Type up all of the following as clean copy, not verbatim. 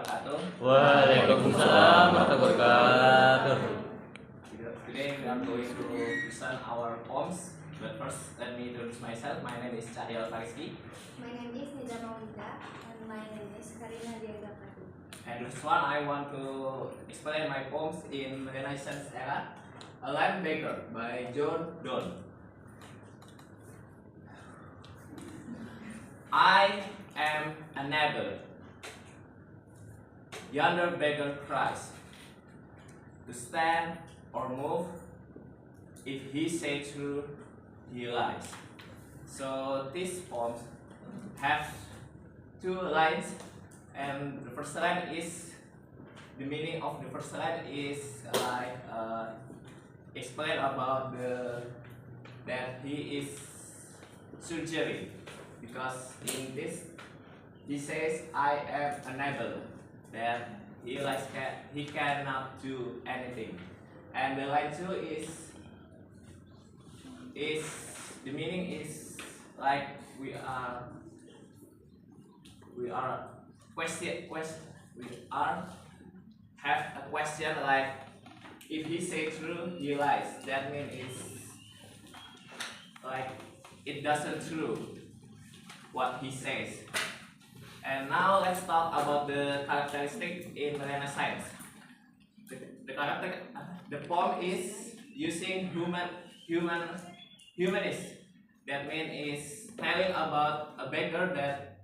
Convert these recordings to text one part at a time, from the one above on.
wabarakatuh. Waalaikumsalam warahmatullahi wabarakatuh. Today we are going to present our poems. But first, let me introduce myself. My name is Cahyal Fariski. My name is Nida Maulida, and my name is Karina Diaga Pradu. And this one, I want to explain my poems in Renaissance era. A Lamp Beggar by John Donne. I am a neighbor. Yonder beggar cries to stand or move. If he say true, he lies. So these poems have two lines, and the first line is the meaning of the first line is like explain about that he is surgery, because in this he says I am unable, that he cannot do anything. And the line two is the meaning is like we are have a question, like if he say true, he lies. That means it's like it doesn't true what he says. And now let's talk about the characteristic in Renaissance. The poem is using humanist. That means is telling about a beggar that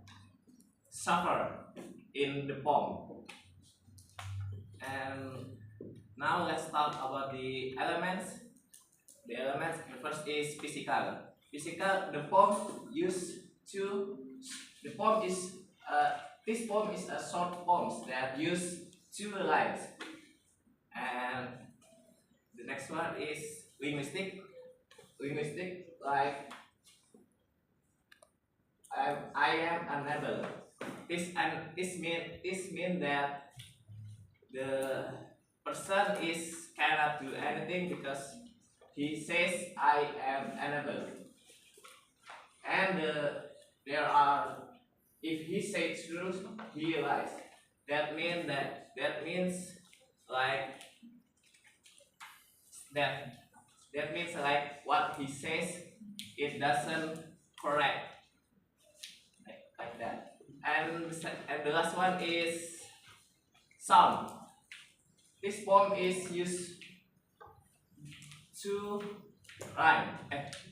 suffer in the poem. And now let's talk about the elements. The elements, the first is physical. The poem this poem is a short poem that use two lines. And the next one is linguistic, like I am unable. This mean that the person cannot do anything because he says I am unable. And there are, if he says truth, he lies. That means like what he says, it doesn't correct, like that. And the last one is sound. This poem is used to rhyme.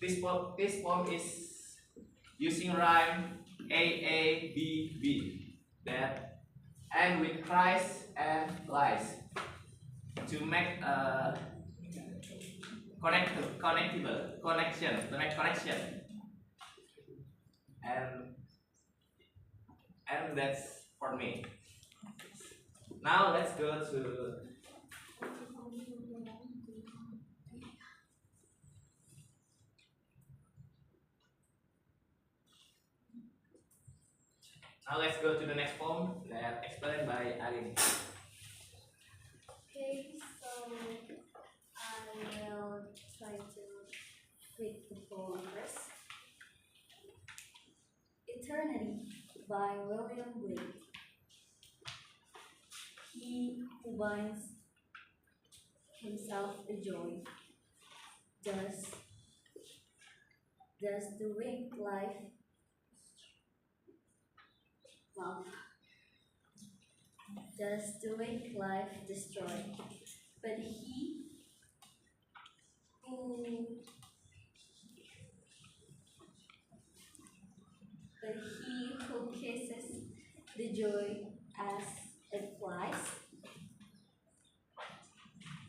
This poem is using rhyme A, B, that and with cries and lies to make a connection. And that's for me. Now let's go to the next poem that explained by Aline. Okay, so I will try to read the poem first. Eternity by William Blake. He who binds himself a joy, does the winged life love, does the winged life destroy, but he who kisses the joy as it flies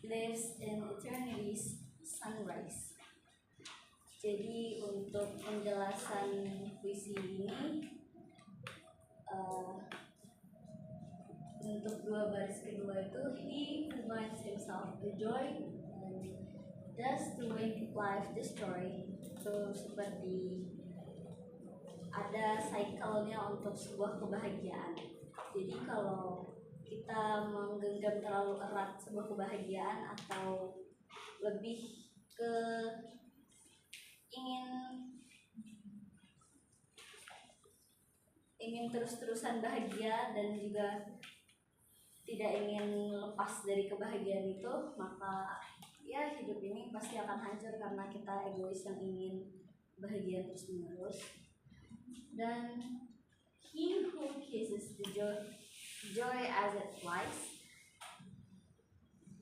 lives in eternity's sunrise. Jadi untuk penjelasan puisi ini, untuk dua baris kedua itu he who binds himself the joy and does the winged life destroy, itu seperti ada cycle-nya untuk sebuah kebahagiaan. Jadi kalau kita menggenggam terlalu erat sebuah kebahagiaan atau lebih ke ingin terus-terusan bahagia dan juga tidak ingin lepas dari kebahagiaan itu, maka ya hidup ini pasti akan hancur karena kita egois yang ingin bahagia terus menerus. Dan he who kisses the joy as it flies,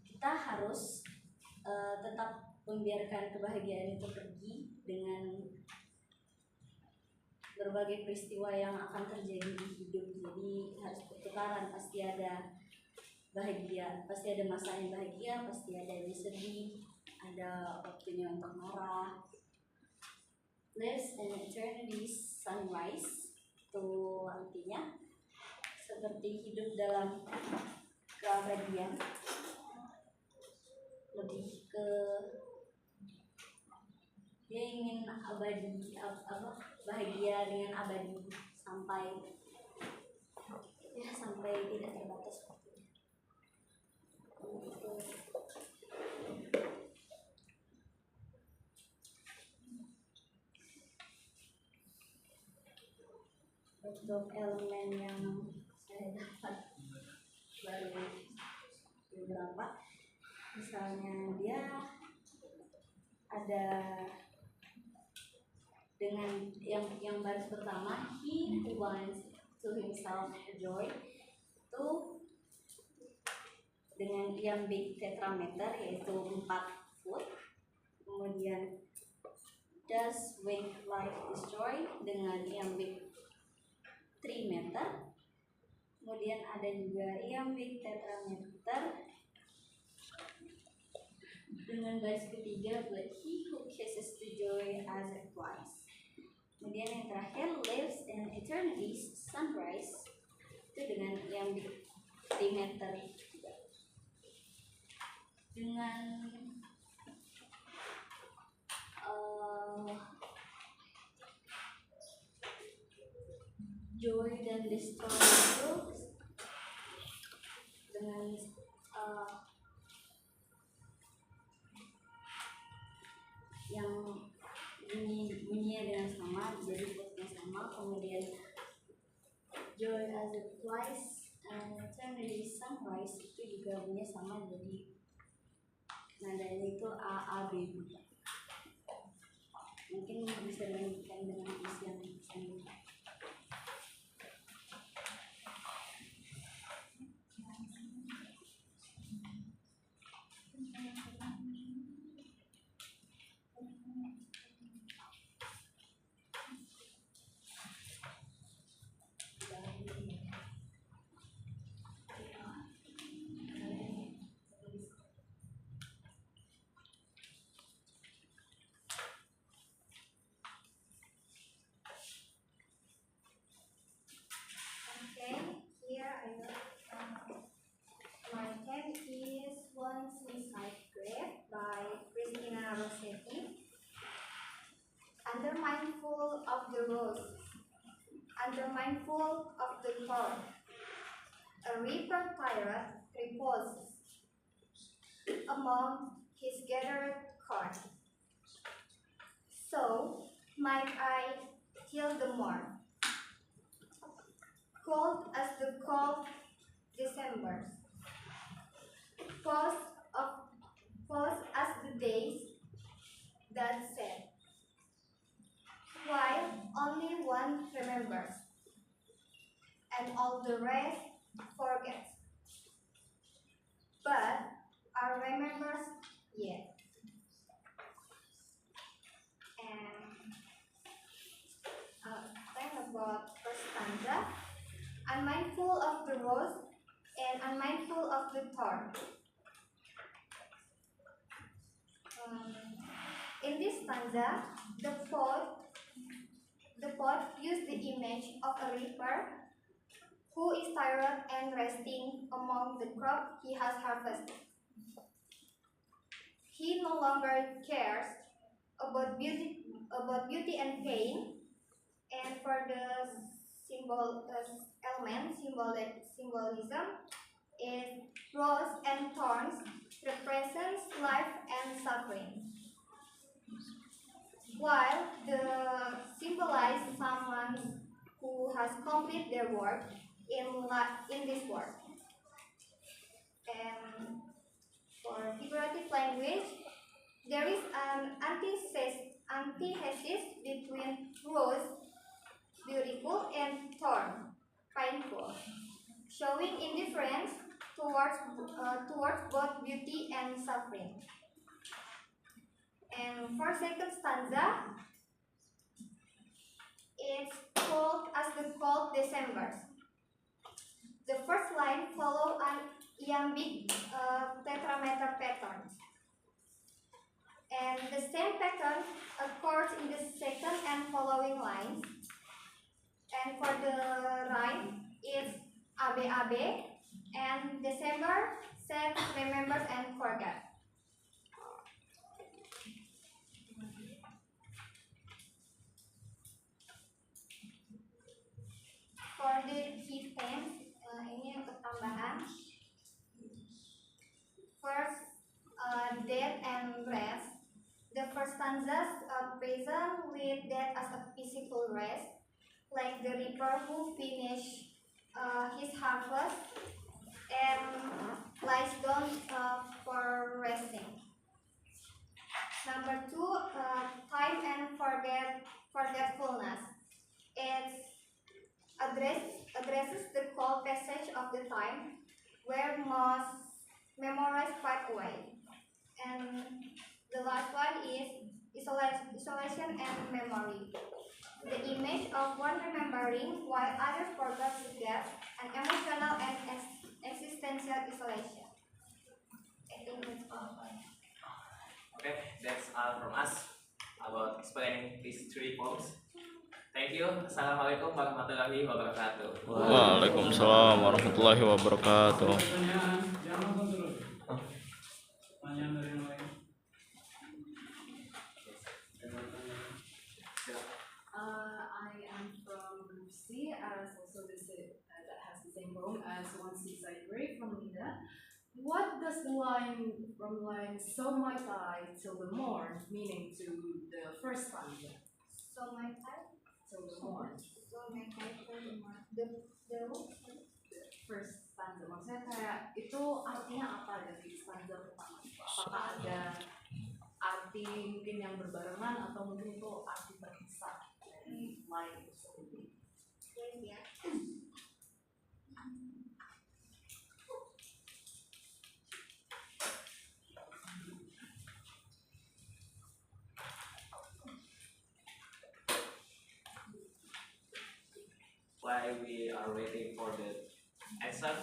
kita harus tetap membiarkan kebahagiaan itu pergi dengan berbagai peristiwa yang akan terjadi di hidup. Jadi harus pertukaran, pasti ada bahagia, pasti ada masa yang bahagia, pasti ada yang sedih, ada waktunya untuk marah. Lives and eternity's sunrise, itu artinya seperti hidup dalam keabadian, lebih ke dia ingin abadi, bahagia dengan abadi sampai tidak terbatas waktu. Untuk elemen yang saya dapat baru beberapa, misalnya dia ada dengan yang baris pertama, he who wants to himself joy, itu dengan iambic tetrameter yaitu 4 foot. Kemudian does wake life destroy dengan iambic 3 meter. Kemudian ada juga iambic tetrameter dengan baris ketiga, but he who kisses the joy as it flies. Kemudian yang terakhir, lives in eternity's sunrise, itu dengan iambic 3 meter dengan joy dan destroy itu dengan yang bunyinya dengan sama, jadi footnya sama. Kemudian joy as it flies and eternity sunrise itu juga bunyinya sama, jadi nadanya itu A A B B. Mungkin bisa dilanjutkan dengan isi yang selanjutnya. Under mindful of the rose, under mindful of the thorn, a reaper pirate reposes among his gathered corn. So might I till the morn, cold as the cold December's, pause as the days that said, while only one remembers, and all the rest forgets. But are remembers yet. And then about first stanza, unmindful of the rose and unmindful of the thorn. In this stanza, the poet used the image of a reaper who is tired and resting among the crop he has harvested. He no longer cares about beauty and pain, and for the symbolism is rose and thorns represents life and suffering, while the symbolize someone who has completed their work in this world. figurative language, there is an antithesis between rose, beautiful, and thorn, painful, showing indifference towards both beauty and suffering. And for second stanza, it's called as the cold Decembers. The first line follow an iambic tetrameter pattern, and the same pattern occurs in the second and following lines. And for the rhyme, it's abe and December, set, remembers, and forget. For the key themes, ini untuk tambahan. First, death and rest. The first stanzas present with death as a physical rest, like the reaper who finished his harvest and lies down for resting. Number two, time and forgetfulness. It addresses the cold passage of the time where most memories fade away. And the last one is isolation and memory. The image of one remembering while others forgot to get an emotional and existential isolation. I think that's all. Okay, that's all from us about explaining these three poems. Thank you. Assalamualaikum warahmatullahi wabarakatuh. Waalaikumsalam warahmatullahi wabarakatuh. Pertanyaan dari yang lain. I am from Group C, as also that has the same poem as One Seaside Grave from Linda. What does the line from line "So might I till the morn" meaning to the first stanza? So my time, Till the morn. so my time for the month. The first stanza, maksudnya kayak itu artinya apa dari stanza pertama? Apakah ada arti mungkin yang berbarengan atau mungkin itu arti terpisah dari line itu sendiri? Ya. While we are waiting for the answer,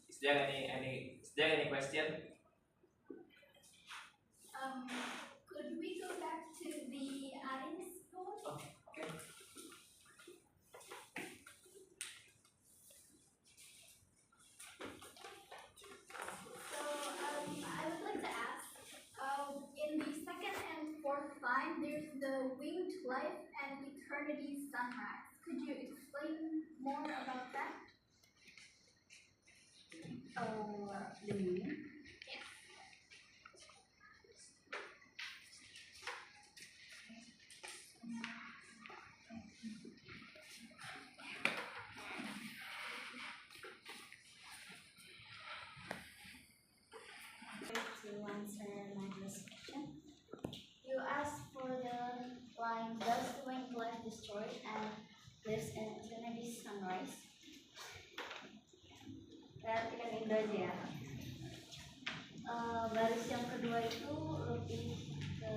is there any question? Could we go back to the Aries poem? Oh, okay. So I would like to ask, in the second and fourth line, there's the winged life and eternity sunrise. Could you explain more about that? The meaning? To answer my first question, you asked for the line "Does the winged life destroy and lives in eternity sunrise?" Perhatikan itu aja ya. Baris yang kedua itu lebih ke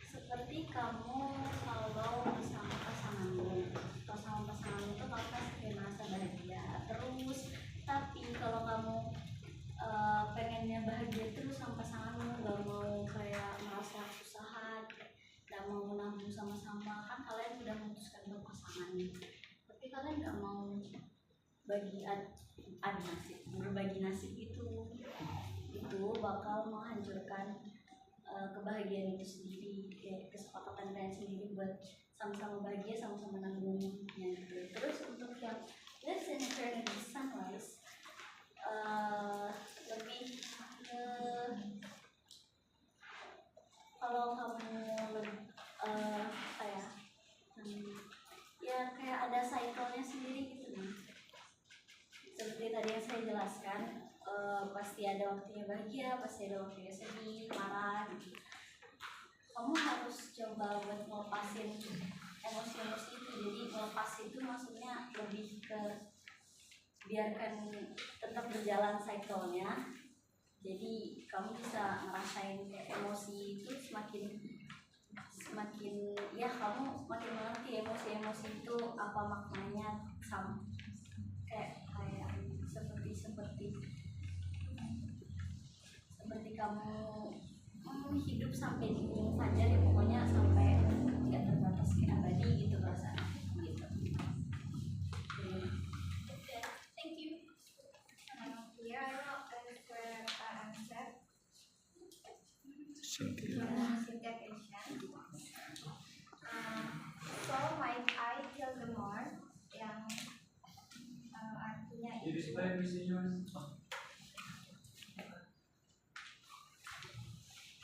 seperti kamu kalau bersama pasanganmu. Kalau sama pasanganmu itu kamu pasti merasa bahagia terus. Tapi kalau kamu pengennya bahagia terus sama pasanganmu, gak mau kayak merasa kesusahan, gak mau menabung sama-sama, kan kalian udah memutuskan berpasangan, tapi kalian gak mau berbagi nasib itu bakal menghancurkan kebahagiaan itu sendiri, kayak kesepakatan kalian sendiri buat sama-sama bahagia, sama-sama nanggungnya gitu. Terus untuk yang Lives in Eternity Sunrise, lebih ke kalau kamu ya kayak ada cycle-nya sendiri gitu nih. Seperti tadi yang saya jelaskan, pasti ada waktunya bahagia, pasti ada waktunya sedih, marah. Kamu harus coba buat ngelepasin emosi-emosi itu. Jadi melepas itu maksudnya lebih ke biarkan tetap berjalan cycle-nya. Jadi kamu bisa ngerasain emosi itu semakin ya kamu makin mengerti emosi-emosi itu apa maknanya, kayak seperti kamu hidup sampai di ujung fajar ya, pokoknya sampai nggak terbatas ke abadi gitu perasaan gitu. Thank you. Here I will answer Cynthia question. So might I kill the more, yang artinya Jadi itu supaya visinya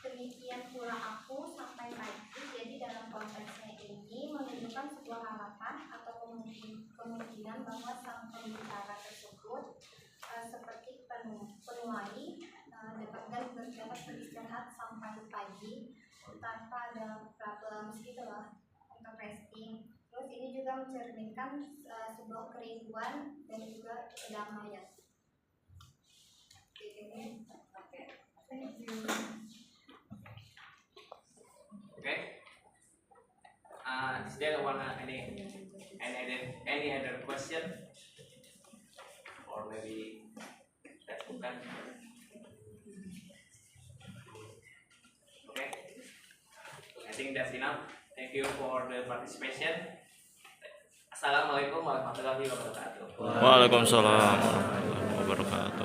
demikian pula aku sampai pagi. Jadi dalam konteksnya ini menunjukkan sebuah harapan atau kemungkinan bahwa sang pembicara tersebut seperti penuai dapat beristirahat sampai pagi tanpa ada problem gitu loh untuk resting. Terus ini juga mencerminkan sebuah kerinduan dan juga kedamaian. Oke. Thank you. Okay. Is there any other question? Or maybe that's bukan. Okay. I think that's enough. Thank you for the participation. Assalamualaikum warahmatullahi wabarakatuh. Waalaikumsalam warahmatullahi wabarakatuh.